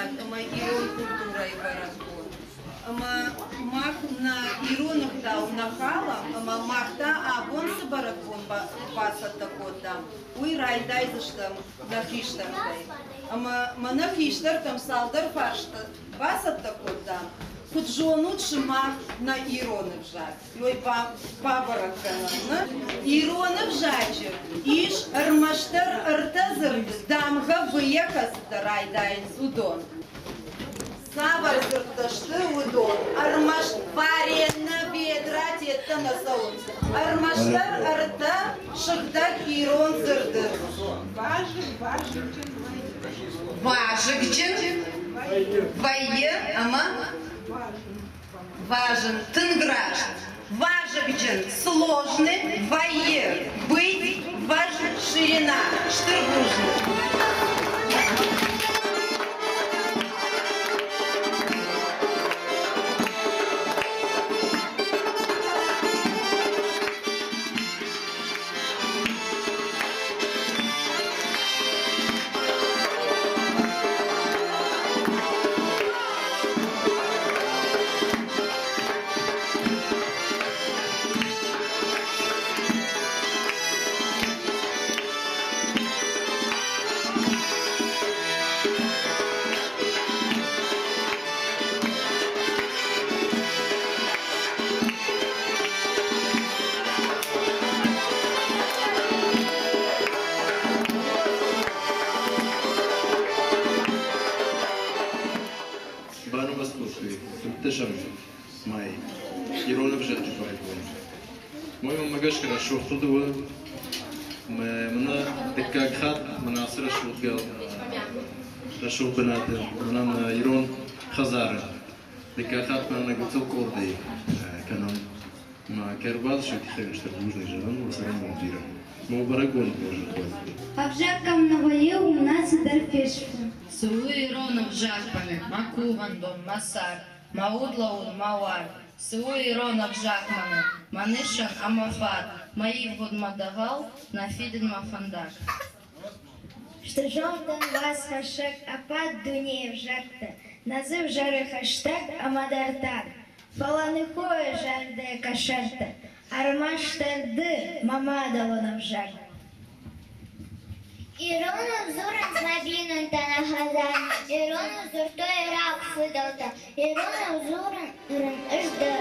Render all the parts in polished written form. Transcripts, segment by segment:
жать, ирон культура и баракон. Мах на иронах дал нахала, махта, а вон с баракон пасат такой там. Уй райдай за что на хиштар дай. На хиштар там салдар фашта пасат такой там. Хоть жону чма на ироны вжать. Ой, бабарак канал. Ироны вжачек. Иш армаштар артазар дамга выехас райдай судон. Савар зырташты удон, армаш варена бедра тетта на солнце. Армаштар арта шахта кирон зырды. Важыгчен, вайе, ама важен, тынграш. Важыгчен, сложный, вайе, быть, важен, ширина, штыргужный. Май. Ироны вжать поэтому. Мой магаш хорошо ходил. Мна такая хат, мна сразу гал. Хорошо бенаты. Мна на ирон хазара. Такая хат мна готов корды. Канон. Ма кербал что ты что нужно живем, сам мудира. Мо барагон тоже ходит. Обжакам на вое у нас дерфиш. Суи иронов жакпами, макуван дом масар. Маудлаун мауар, суи иронов жакманы, манышан амафат, мои водмадагал, нафиден мафандак. Что жовтан вас хашак, апад дунеев жакта, назыв жары хаштаг амадартак. Фаланы хое жарде кашарта, армаштарды мамадалонов жак. Ирону зуран знабинун танахазан, Ирону зуртой рак фыдалта, Ирону зуран уран ижда.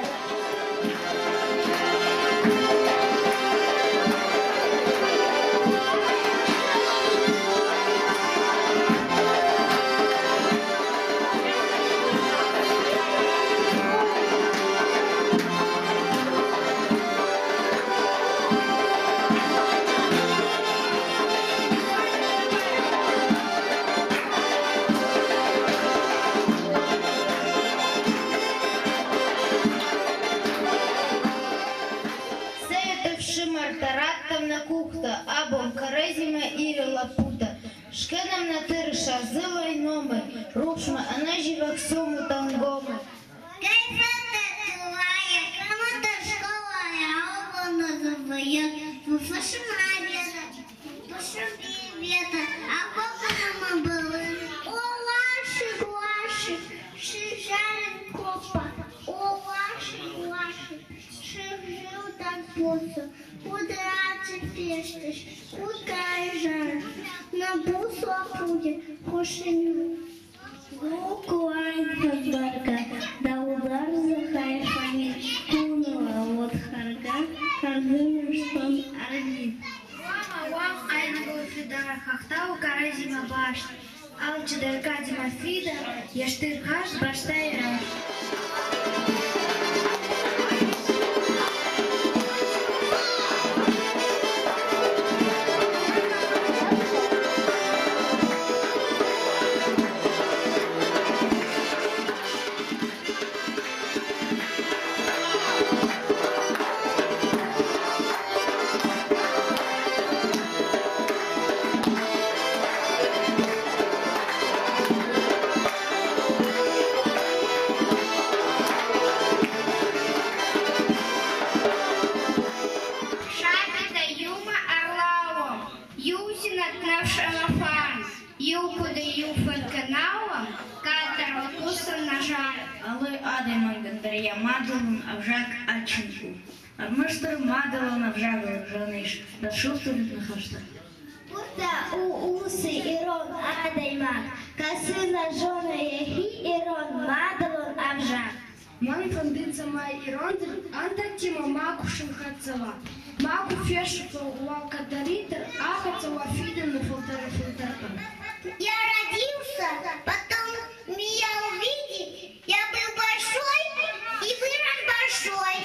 Абом карезима или лапута, шкенам на тыр шазыла и номы, рушма, она живак сому тангома. Кайфата твоя, кому-то школа, а оба называют, пошум рабета, пошум бивета, а кока мама была, о ваши, шижарин копа, о ваши, шижил так посу. Куда ты пестишь, куда жар, на бусу будет, кушаню. Гукуай подборка, да удар за хайфами, кунула вот харга, харгым штон аргин. Вам айнагу фидара хахтау каразима баш, алчы деркадима фида, яштыр хаш баштайра. Юсинат наш алафан, юпуда юфан каналом, Şoğusun naşar, alı adamın gönderiye madalın avjak açınку. Армыштыр мадалын авжагы жаныш, да шуфтурит нахашта. Burada uсы ирон адаймак, касына жона ехи ирон мадалон авжак. Ман фандыца май ирондыр, анда тима маку шимхацава. Маку фешуца уалка даритер, ахацава фиден филтер. Я родился, потом меня увидели, я был большой и вырос большой.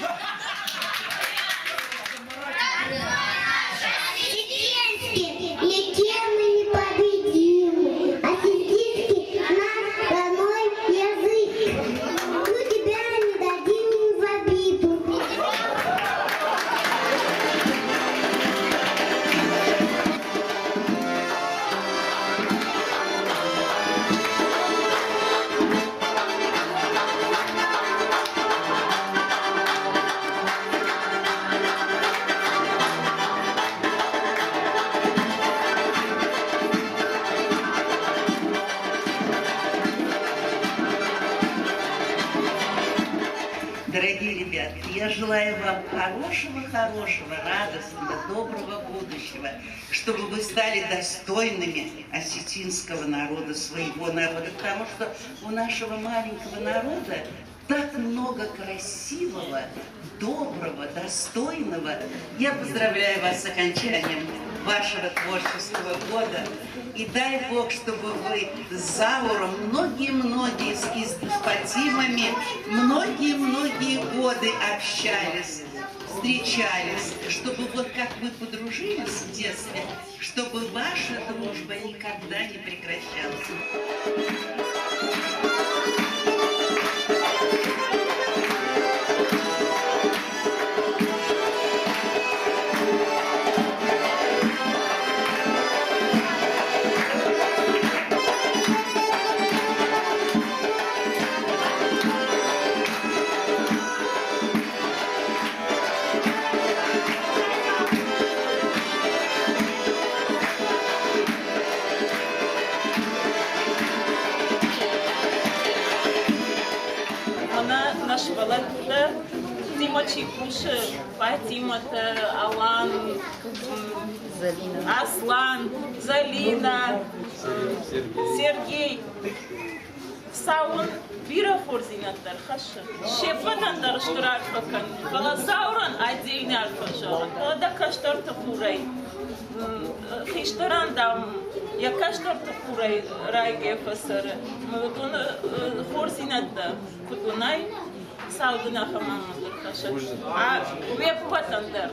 Сиденский, летел и победил, а сиденский наш родной язык. Мы тебя не дадим в обиду. Дорогие ребятки, я желаю вам хорошего, радостного, доброго будущего, чтобы вы стали достойными осетинского народа, своего народа, потому что у нашего маленького народа так много красивого, доброго, достойного. Я поздравляю вас с окончанием вашего творческого года. И дай Бог, чтобы вы с Зауром многие-многие с Патимами многие-многие годы общались, встречались, чтобы вот как вы подружились в детстве, чтобы ваша дружба никогда не прекращалась. Balada, Timothy Kusha, Fatimata, Alan, Aslan, Zalina, Sergey, Saun, Vira Forzinatlar, Hasha, Shepanandar Shtrafakan, Balazauran, Adin Alfajan, Odakashtar Tapuray, Hishtarandam, Yakashtar Tapuray, Raige Fasar, Forzinata, Kutunai. Saudina Hamam, Hasha, Web Patandar.